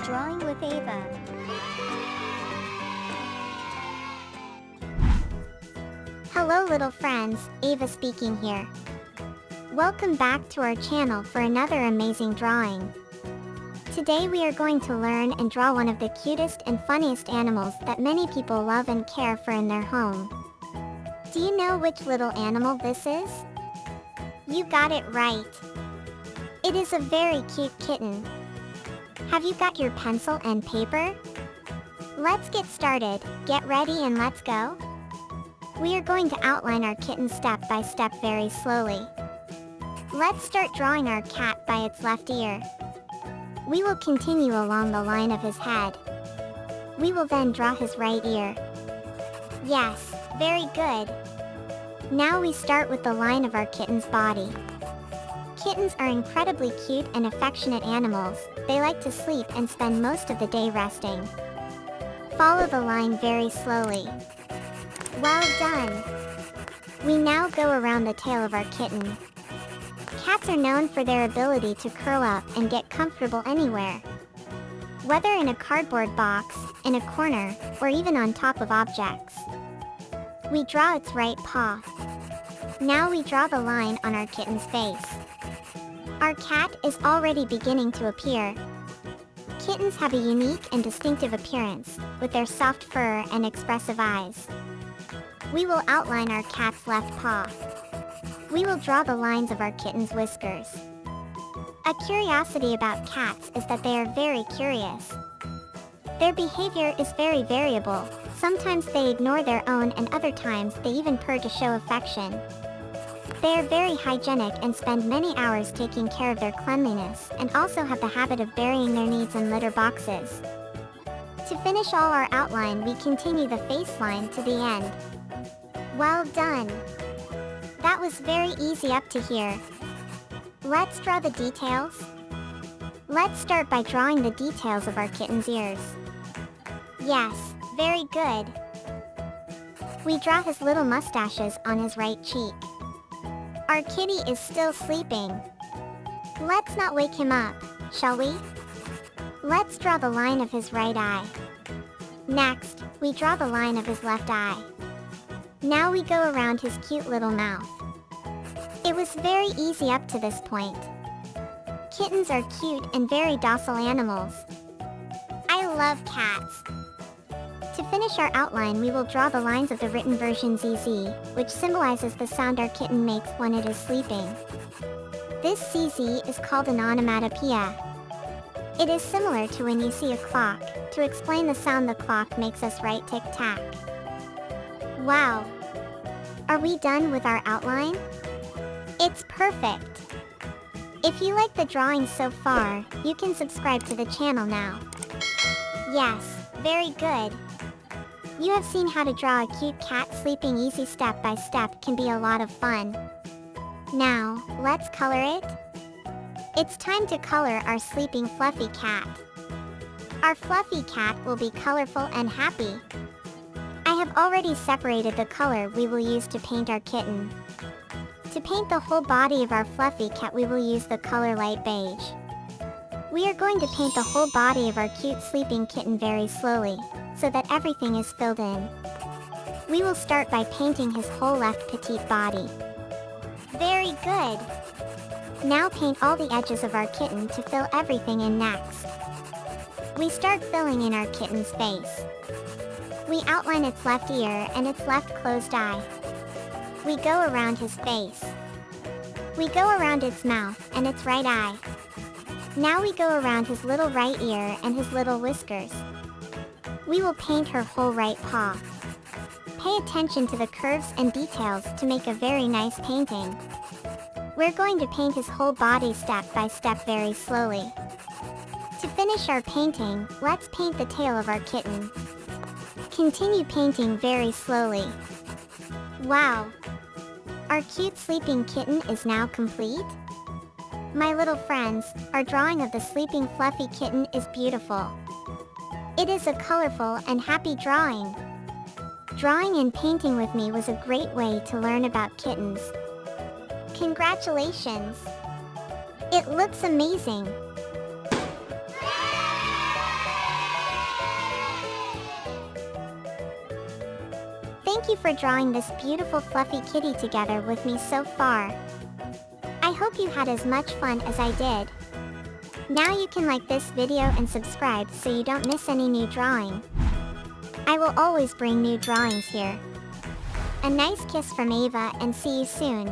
Drawing with Ava. Hello little friends, Ava speaking here. Welcome back to our channel for another amazing drawing. Today we are going to learn and draw one of the cutest and funniest animals that many people love and care for in their home. Do you know which little animal this is? You got it right. It is a very cute kitten. Have you got your pencil and paper? Let's get started, get ready and let's go. We are going to outline our kitten step by step very slowly. Let's start drawing our cat by its left ear. We will continue along the line of his head. We will then draw his right ear. Yes, very good. Now we start with the line of our kitten's body. Kittens are incredibly cute and affectionate animals. They like to sleep and spend most of the day resting. Follow the line very slowly. Well done! We now go around the tail of our kitten. Cats are known for their ability to curl up and get comfortable anywhere. Whether in a cardboard box, in a corner, or even on top of objects. We draw its right paw. Now we draw the line on our kitten's face. Our cat is already beginning to appear. Kittens have a unique and distinctive appearance, with their soft fur and expressive eyes. We will outline our cat's left paw. We will draw the lines of our kitten's whiskers. A curiosity about cats is that they are very curious. Their behavior is very variable. Sometimes they ignore their own and other times they even purr to show affection. They are very hygienic and spend many hours taking care of their cleanliness and also have the habit of burying their needs in litter boxes. To finish all our outline, we continue the face line to the end. Well done! That was very easy up to here. Let's draw the details. Let's start by drawing the details of our kitten's ears. Yes, very good. We draw his little mustaches on his right cheek. Our kitty is still sleeping. Let's not wake him up, shall we? Let's draw the line of his right eye. Next, we draw the line of his left eye. Now we go around his cute little mouth. It was very easy up to this point. Kittens are cute and very docile animals. I love cats. To finish our outline, we will draw the lines of the written version ZZ, which symbolizes the sound our kitten makes when it is sleeping. This ZZ is called an onomatopoeia. It is similar to when you see a clock, to explain the sound the clock makes us write tick-tack. Wow! Are we done with our outline? It's perfect! If you like the drawing so far, you can subscribe to the channel now. Yes, very good! You have seen how to draw a cute cat sleeping easy step by step can be a lot of fun. Now, let's color it. It's time to color our sleeping fluffy cat. Our fluffy cat will be colorful and happy. I have already separated the color we will use to paint our kitten. To paint the whole body of our fluffy cat, we will use the color light beige. We are going to paint the whole body of our cute sleeping kitten very slowly, so that everything is filled in. We will start by painting his whole left petite body. Very good! Now paint all the edges of our kitten to fill everything in next. We start filling in our kitten's face. We outline its left ear and its left closed eye. We go around his face. We go around its mouth and its right eye. Now we go around his little right ear and his little whiskers. We will paint her whole right paw. Pay attention to the curves and details to make a very nice painting. We're going to paint his whole body step by step very slowly. To finish our painting, let's paint the tail of our kitten. Continue painting very slowly. Wow! Our cute sleeping kitten is now complete. My little friends, our drawing of the sleeping fluffy kitten is beautiful. It is a colorful and happy drawing. Drawing and painting with me was a great way to learn about kittens. Congratulations! It looks amazing! Thank you for drawing this beautiful fluffy kitty together with me so far. I hope you had as much fun as I did. Now you can like this video and subscribe so you don't miss any new drawing. I will always bring new drawings here. A nice kiss from Ava and see you soon.